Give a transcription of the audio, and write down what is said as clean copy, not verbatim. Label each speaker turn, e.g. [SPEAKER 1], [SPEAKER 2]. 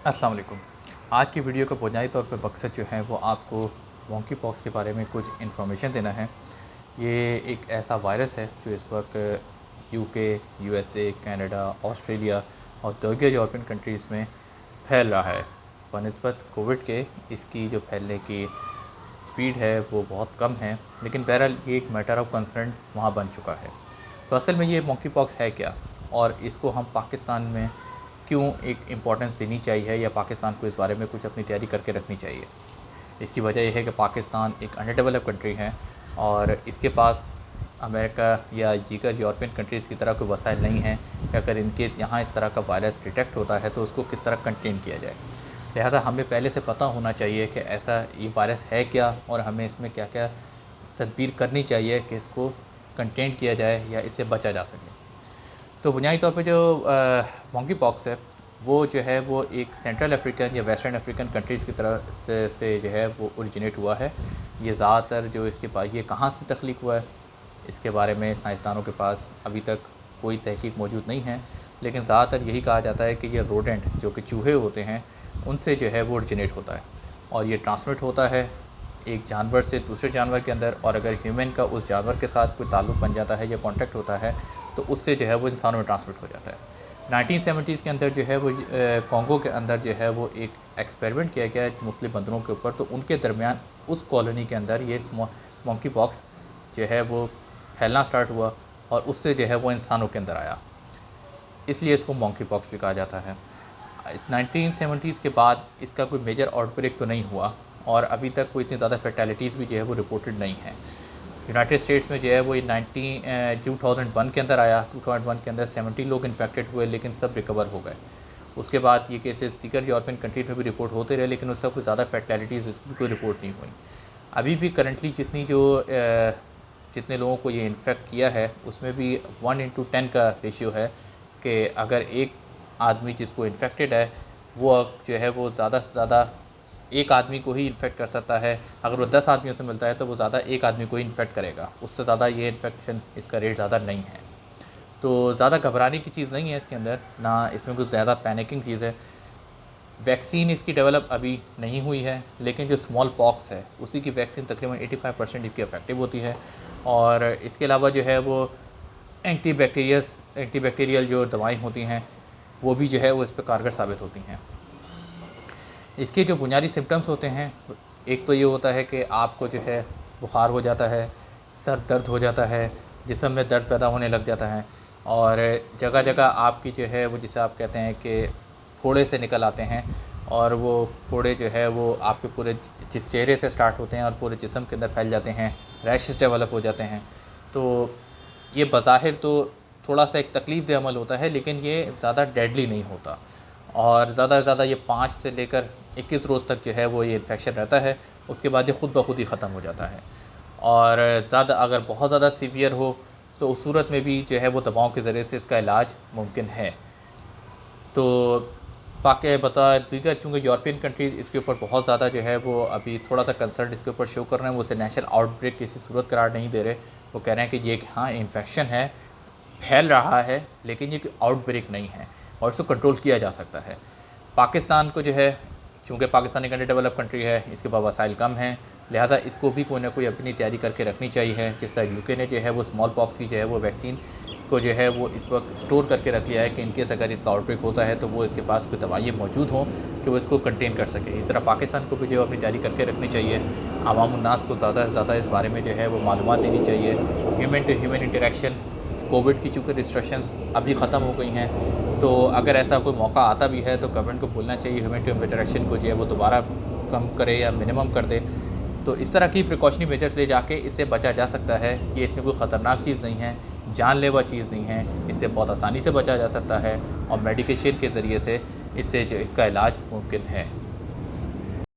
[SPEAKER 1] अस्सलाम वालेकुम। आज की वीडियो का बुनियादी तौर पे मकसद जो है वो आपको मोंकी पॉक्स के बारे में कुछ इन्फॉर्मेशन देना है। ये एक ऐसा वायरस है जो इस वक्त यूके, यूएसए, कनाडा, ऑस्ट्रेलिया और दीगर यूरोपियन कंट्रीज़ में फैल रहा है। बनिस्बत कोविड के इसकी जो फैलने की स्पीड है वो बहुत कम है, लेकिन बहरहाल ये एक मैटर ऑफ कंसर्न वहाँ बन चुका है। तो असल में ये मोंकी पॉक्स है क्या, और इसको हम पाकिस्तान में क्यों एक इम्पोर्टेंस देनी चाहिए या पाकिस्तान को इस बारे में कुछ अपनी तैयारी करके रखनी चाहिए। इसकी वजह यह है कि पाकिस्तान एक अंडर डेवलप कंट्री है और इसके पास अमेरिका या दीगर यूरोपियन कंट्रीज़ की तरह कोई वसाइल नहीं है कि अगर इनकेस यहाँ इस तरह का वायरस डिटेक्ट होता है तो उसको किस तरह कंटेन किया जाए। लिहाजा हमें पहले से पता होना चाहिए कि ऐसा ये वायरस है क्या और हमें इसमें क्या क्या तदबीर करनी चाहिए कि इसको कंटेन किया जाए या इससे बचा जा सके। तो बुनियादी तौर पे जो मोंकी पॉक्स है वो जो है वो एक सेंट्रल अफ्रीकन या वेस्टर्न अफ्रीकन कंट्रीज़ की तरह से जो है वो ओरिजिनेट हुआ है। ये ज़्यादातर जो इसके पास ये कहाँ से तख्लीक हुआ है, इसके बारे में साइंसदानों के पास अभी तक कोई तहकीक मौजूद नहीं है, लेकिन ज़्यादातर यही कहा जाता है कि ये रोडेंट जो कि चूहे होते हैं उनसे जो है वो ओरिजिनेट होता है और ये ट्रांसमिट होता है एक जानवर से दूसरे जानवर के अंदर, और अगर ह्यूमन का उस जानवर के साथ कोई ताल्लुक़ बन जाता है या कॉन्टैक्ट होता है तो उससे जो है वो इंसानों में ट्रांसमिट हो जाता है। 1970s के अंदर जो है वो कॉन्गो के अंदर जो है वो एक एक्सपेरिमेंट किया गया मुख्तलिफ बंदरों के ऊपर, तो उनके दरमियान उस कॉलोनी के अंदर ये मोंकी पॉक्स जो है वो फैलना स्टार्ट हुआ और उससे जो है वो इंसानों के अंदर आया, इसलिए इसको मोंकी पॉक्स भी कहा जाता है। 1970s के बाद इसका कोई मेजर आउटब्रेक तो नहीं हुआ और अभी तक कोई इतनी ज़्यादा फैटेलिटीज़ भी जो है वो रिपोर्टेड नहीं है। यूनाइटेड स्टेट्स में जो है वो 2001 के अंदर आया। 2001 के अंदर 70 लोग इन्फेक्टेड हुए, लेकिन सब रिकवर हो गए। उसके बाद ये केसेस दीगर यूरोपियन कंट्रीज में भी रिपोर्ट होते रहे, लेकिन उससे कोई ज़्यादा फैटेलिटीज़ इसकी कोई रिपोर्ट नहीं हुई। अभी भी करंटली जितने लोगों को ये इन्फेक्ट किया है उसमें भी 1:10 का रेशियो है कि अगर एक आदमी जिसको इन्फेक्टेड है वो जो है वो ज़्यादा से ज़्यादा एक आदमी को ही इन्फेक्ट कर सकता है। अगर वो 10 आदमियों से मिलता है तो वो ज़्यादा एक आदमी को ही इन्फेक्ट करेगा, उससे ज़्यादा ये इन्फेक्शन इसका रेट ज़्यादा नहीं है। तो ज़्यादा घबराने की चीज़ नहीं है इसके अंदर, ना इसमें कुछ ज़्यादा पैनिकिंग चीज़ है। वैक्सीन इसकी डेवलप अभी नहीं हुई है, लेकिन जो स्मॉल पॉक्स है उसी की वैक्सीन तकरीबन 85% इसकी इफेक्टिव होती है। और इसके अलावा जो है वो एंटीबैक्टीरियल जो दवाएँ होती हैं वो भी जो है वो इस पर कारगर साबित होती हैं। इसके जो बुनियादी सिम्टम्स होते हैं, एक तो ये होता है कि आपको जो है बुखार हो जाता है, सर दर्द हो जाता है, जिस्म में दर्द पैदा होने लग जाता है और जगह जगह आपकी जो है वो जिसे आप कहते हैं कि फोड़े से निकल आते हैं, और वो फोड़े जो है वो आपके पूरे जिस चेहरे से स्टार्ट होते हैं और पूरे जिस्म के अंदर फैल जाते हैं, रैशेस डेवलप हो जाते हैं। तो ये बज़ाहिर तो थोड़ा सा एक तकलीफ़ दे अमल होता है, लेकिन ये ज़्यादा डेडली नहीं होता और ज़्यादा से ज़्यादा ये 5 से लेकर 21 रोज़ तक जो है वो ये इन्फेक्शन रहता है। उसके बाद ये ख़ुद ब खुद ही ख़त्म हो जाता है और अगर बहुत ज़्यादा सीवियर हो तो उस सूरत में भी जो है वो दवाओं के ज़रिए से इसका इलाज मुमकिन है। तो बाकी दीगर चूँकि यूरोपियन कंट्रीज़ इसके ऊपर बहुत ज़्यादा जो है वो अभी थोड़ा सा कंसर्न इसके ऊपर शो कर रहे हैं, वो उसे नेशनल आउटब्रेक किसी सूरत करार नहीं दे रहे। वो कह रहे हैं कि ये हाँ इन्फेक्शन है, फैल रहा है, लेकिन ये आउटब्रेक नहीं है और इसको कंट्रोल किया जा सकता है। पाकिस्तान को जो है, चूँकि पाकिस्तान एक अंडर डेवलप कंट्री है, इसके पास वसाइल कम हैं, लिहाजा इसको भी कोई ना कोई अपनी तैयारी करके रखनी चाहिए। जिस तरह यूके ने जो है वो स्मॉल पॉक्स की जो है वो वैक्सीन को जो है वो इस वक्त स्टोर करके रख लिया है कि इनकेस अगर इसका आउटब्रेक होता है तो वो इसके पास कोई दवाइयाँ मौजूद हों कि वो इसको कंटेन कर सके। इस तरह पाकिस्तान को भी जो है अपनी तैयारी करके रखनी चाहिए। आवाम-उन-नास को ज़्यादा से ज़्यादा इस बारे में जो है वो मालूमात देनी चाहिए। Human to human interaction, COVID की चूँकि रिस्ट्रिक्शंस अभी ख़त्म हो गई हैं, तो अगर ऐसा कोई मौका आता भी है तो गवर्नमेंट को बोलना चाहिए ह्यूमन टू ह्यूमन इंटरेक्शन को जो है वो दोबारा कम करे या मिनिमम कर दे। तो इस तरह की प्रिकॉशनरी मेजर्स ले जाके इससे बचा जा सकता है। ये इतनी कोई ख़तरनाक चीज़ नहीं है, जानलेवा चीज़ नहीं है, इससे बहुत आसानी से बचा जा सकता है और मेडिकेशन के ज़रिए से इससे जो इसका इलाज मुमकिन है।